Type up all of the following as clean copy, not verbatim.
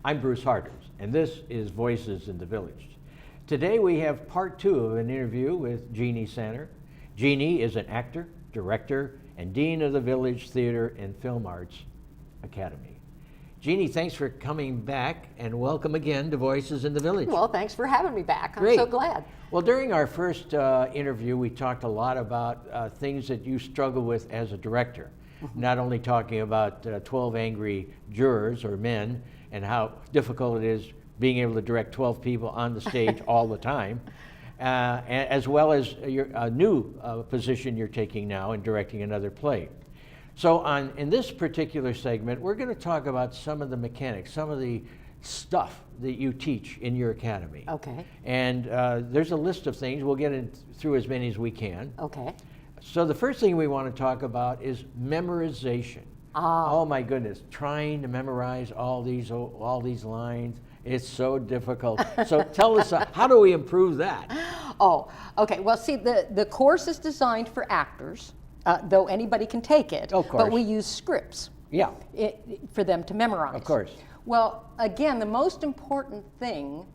I'm Bruce Harders, and this is Voices in the Village. Today we have part 2 of an interview with Jeannie Sanner. Jeannie is an actor, director, and dean of the Village Theater and Film Arts Academy. Jeannie, thanks for coming back, and welcome again to Voices in the Village. Well, thanks for having me back. I'm Great. so glad. Well, during our first interview, we talked a lot about things that you struggle with as a director. Not only talking about 12 Angry Jurors, or men, and how difficult it is being able to direct 12 people on the stage all the time, as well as your new position you're taking now in directing another play. So in this particular segment, we're going to talk about some of the mechanics, some of the stuff that you teach in your academy. Okay. And there's a list of things. We'll get through as many as we can. Okay. So the first thing we want to talk about is memorization. Oh my goodness, trying to memorize all these lines, it's so difficult. So tell us, how do we improve that? Oh, okay. Well, see, the course is designed for actors, though anybody can take it. Of course. But we use scripts. Yeah. For them to memorize. Of course. Well, again, the most important thing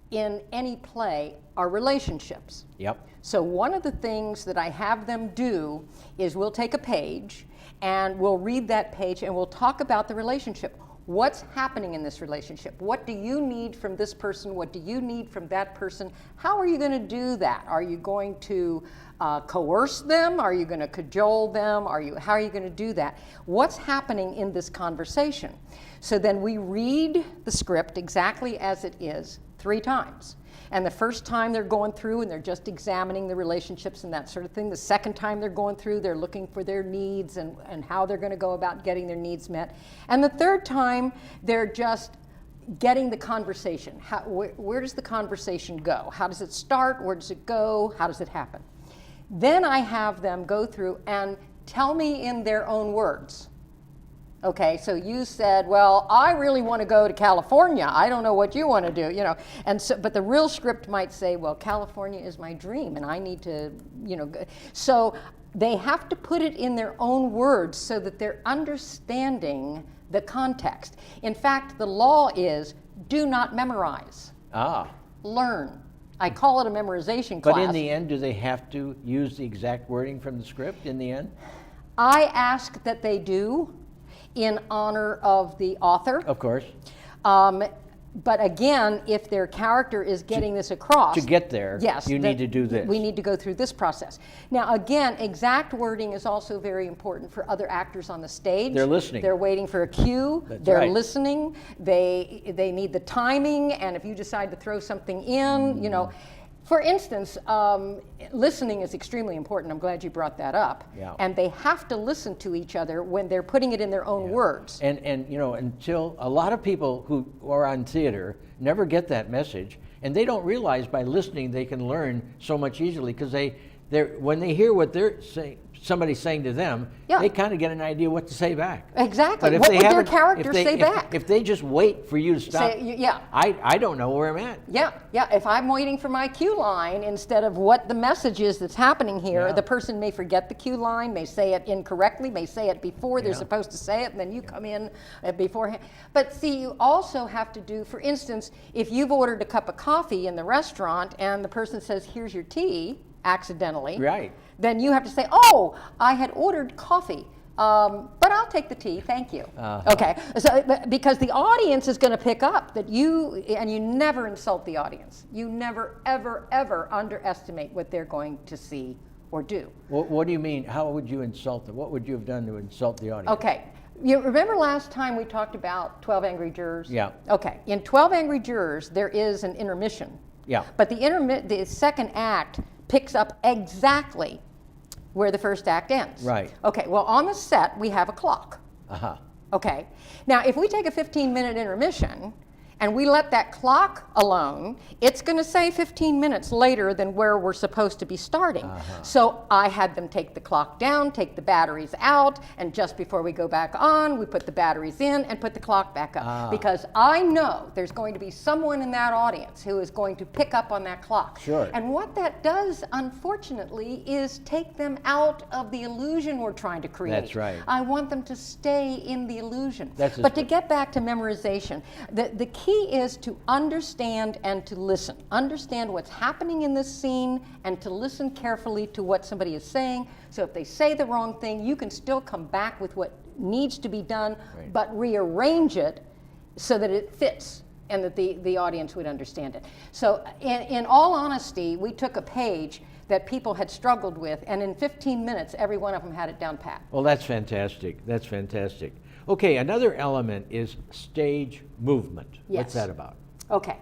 in any play are relationships. Yep. So one of the things that I have them do is we'll take a page and we'll read that page and we'll talk about the relationship. What's happening in this relationship? What do you need from this person? What do you need from that person? How are you going to do that? Are you going to coerce them? Are you going to cajole them? How are you going to do that? What's happening in this conversation? So then we read the script exactly as it is 3 times. And the first time they're going through and they're just examining the relationships and that sort of thing. The second time they're going through, they're looking for their needs and how they're going to go about getting their needs met. And the third time, they're just getting the conversation. Where does the conversation go? How does it start? Where does it go? How does it happen? Then I have them go through and tell me in their own words. Okay, so you said, well, I really want to go to California. I don't know what you want to do, you know. And so, but the real script might say, well, California is my dream and I need to, you know. So they have to put it in their own words so that they're understanding the context. In fact, the law is do not memorize. Learn. I call it a memorization class. But in the end, do they have to use the exact wording from the script in the end? I ask that they do, in honor of the author. Of course. But again, if their character is getting this across. To get there, yes, you need to do this. We need to go through this process. Now again, exact wording is also very important for other actors on the stage. They're listening. They're waiting for a cue. That's They're right. listening. They need the timing, and if you decide to throw something in, you know. For instance, listening is extremely important. I'm glad you brought that up. Yeah. And they have to listen to each other when they're putting it in their own words. And you know, until a lot of people who are on theater never get that message, and they don't realize by listening they can learn so much easily, because when they hear what they're saying, somebody's saying to them, they kind of get an idea what to say back. Exactly. But if what they would their character say back? If they just wait for you to stop, I don't know where I'm at. Yeah. If I'm waiting for my cue line instead of what the message is that's happening here, the person may forget the cue line, may say it incorrectly, may say it before they're supposed to say it, and then you come in beforehand. But see, you also have to do, for instance, if you've ordered a cup of coffee in the restaurant and the person says, here's your tea, accidentally. Right. Then you have to say, oh, I had ordered coffee, but I'll take the tea, thank you. Okay, so because the audience is going to pick up that you never insult the audience. You never, ever, ever underestimate what they're going to see or do. What do you mean? How would you insult them? What would you have done to insult the audience? Okay, you remember last time we talked about 12 Angry Jurors? Yeah. Okay, in 12 Angry Jurors, there is an intermission. Yeah. But the second act picks up exactly where the first act ends. Right. Okay, well, on the set, we have a clock. Okay, now if we take a 15-minute intermission and we let that clock alone, it's going to say 15 minutes later than where we're supposed to be starting. So I had them take the clock down, take the batteries out, and just before we go back on, we put the batteries in and put the clock back up. Because I know there's going to be someone in that audience who is going to pick up on that clock. Sure. And what that does, unfortunately, is take them out of the illusion we're trying to create. That's right. I want them to stay in the illusion. That's But to get back to memorization, the key is to understand and to listen. Understand what's happening in this scene and to listen carefully to what somebody is saying. So if they say the wrong thing, you can still come back with what needs to be done, Right. but rearrange it so that it fits and that the audience would understand it. So in all honesty, we took a page that people had struggled with, and in 15 minutes, every one of them had it down pat. Well, that's fantastic. That's fantastic. Okay, another element is stage movement. What's Yes. that about? Okay.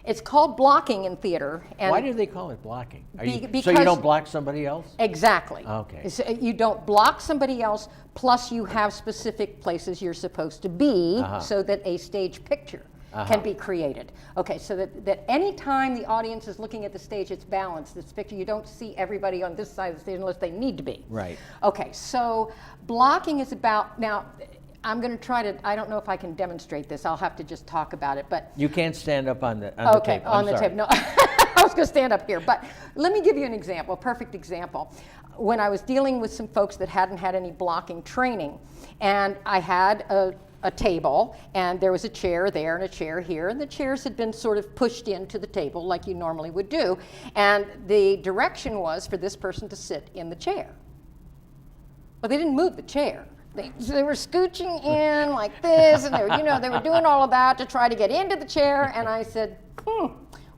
It's called blocking in theater. And Why do they call it blocking? So you because- don't block somebody else? Exactly. Okay. So you don't block somebody else, plus you have specific places you're supposed to be so that a stage picture can be created. Okay, so that any time the audience is looking at the stage, it's balanced, this picture. You don't see everybody on this side of the stage unless they need to be. Right. Okay, so blocking is about, now, I'm going to try to, I don't know if I can demonstrate this. I'll have to just talk about it, but You can't stand up on the okay, tape. on the sorry. tape. No, I was going to stand up here, but let me give you an example, a perfect example. When I was dealing with some folks that hadn't had any blocking training, and I had a table, and there was a chair there and a chair here, and the chairs had been sort of pushed into the table like you normally would do, and the direction was for this person to sit in the chair. But they didn't move the chair. They were scooching in like this, and they were, they were doing all of that to try to get into the chair. And I said,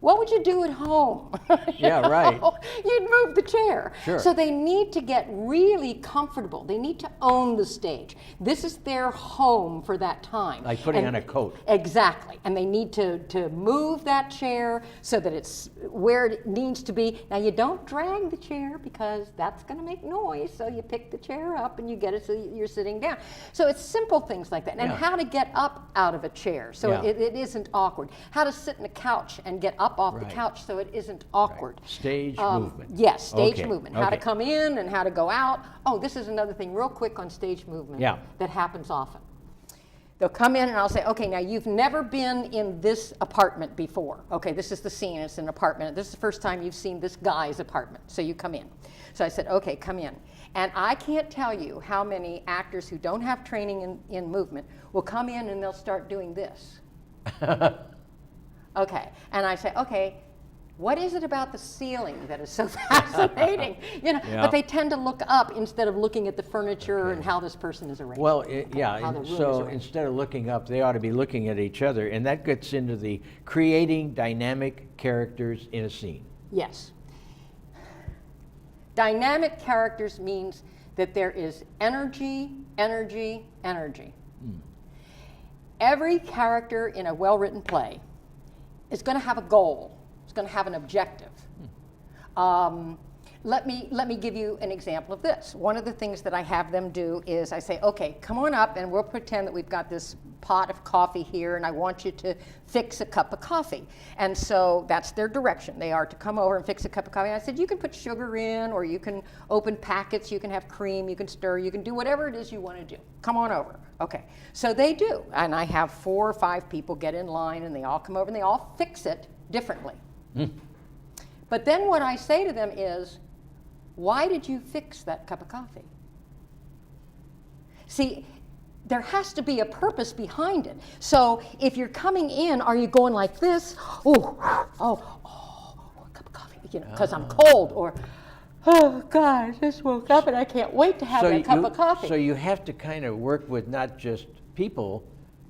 what would you do at home? Yeah, right. You'd move the chair. Sure. So they need to get really comfortable. They need to own the stage. This is their home for that time. Like putting on a coat. Exactly. And they need to move that chair so that it's where it needs to be. Now, you don't drag the chair because that's going to make noise. So you pick the chair up and you get it so you're sitting down. So it's simple things like that. And Yeah. how to get up out of a chair so Yeah. it isn't awkward. How to sit in a couch and get up off Right. the couch so it isn't awkward. Stage movement. Yes, stage Okay, movement. How to okay. come in and how to go out. Oh, this is another thing real quick on stage movement Yeah. that happens often. They'll come in and I'll say, okay, now you've never been in this apartment before. Okay, this is the scene, it's an apartment. This is the first time you've seen this guy's apartment. So you come in. So I said, okay, come in. And I can't tell you how many actors who don't have training in movement will come in and they'll start doing this. Okay, and I say, okay, what is it about the ceiling that is so fascinating? Yeah. But they tend to look up instead of looking at the furniture and how this person is arranged. Well, how and the room so is arranged. instead of looking up, they ought to be looking at each other, and that gets into the creating dynamic characters in a scene. Yes. Dynamic characters means that there is energy, energy, energy. Every character in a well-written play is going to have a goal. It's going to have an objective. Let me give you an example of this. One of the things that I have them do is I say, okay, come on up and we'll pretend that we've got this pot of coffee here and I want you to fix a cup of coffee. And so that's their direction. They are to come over and fix a cup of coffee. And I said, you can put sugar in or you can open packets, you can have cream, you can stir, you can do whatever it is you want to do. Come on over. Okay. So they do. And I have 4 or 5 people get in line and they all come over and they all fix it differently. But then what I say to them is, why did you fix that cup of coffee? See, there has to be a purpose behind it. So if you're coming in, are you going like this? Oh, a cup of coffee, because I'm cold. Or, oh, God, I just woke up and I can't wait to have that cup of coffee. So you have to kind of work with not just people,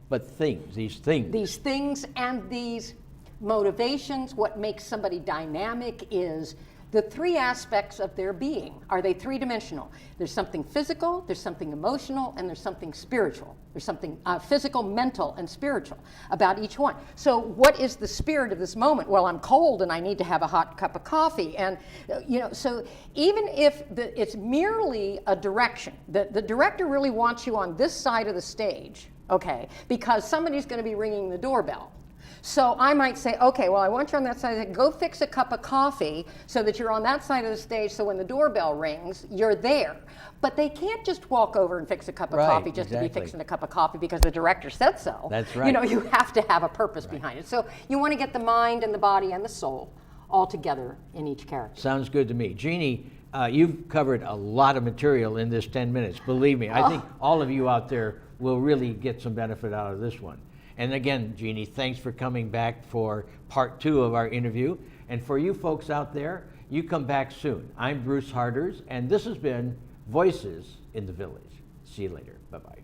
but things, these things. These things and these motivations, what makes somebody dynamic is the 3 aspects of their being. Are they 3-dimensional? There's something physical, there's something emotional, and there's something spiritual. There's something physical, mental, and spiritual about each one. So what is the spirit of this moment? Well, I'm cold and I need to have a hot cup of coffee. And, so even if it's merely a direction, the director really wants you on this side of the stage, okay, because somebody's going to be ringing the doorbell. So I might say, okay, well, I want you on that side. Go fix a cup of coffee so that you're on that side of the stage, so when the doorbell rings, you're there. But they can't just walk over and fix a cup of Right, coffee just to be exactly. fixing a cup of coffee because the director said so. That's You right. know, you have to have a purpose behind it. So you want to get the mind and the body and the soul all together in each character. Sounds good to me. Jeannie, you've covered a lot of material in this 10 minutes. Believe me, I think all of you out there will really get some benefit out of this one. And again, Jeannie, thanks for coming back for part 2 of our interview. And for you folks out there, you come back soon. I'm Bruce Harders, and this has been Voices in the Village. See you later. Bye-bye.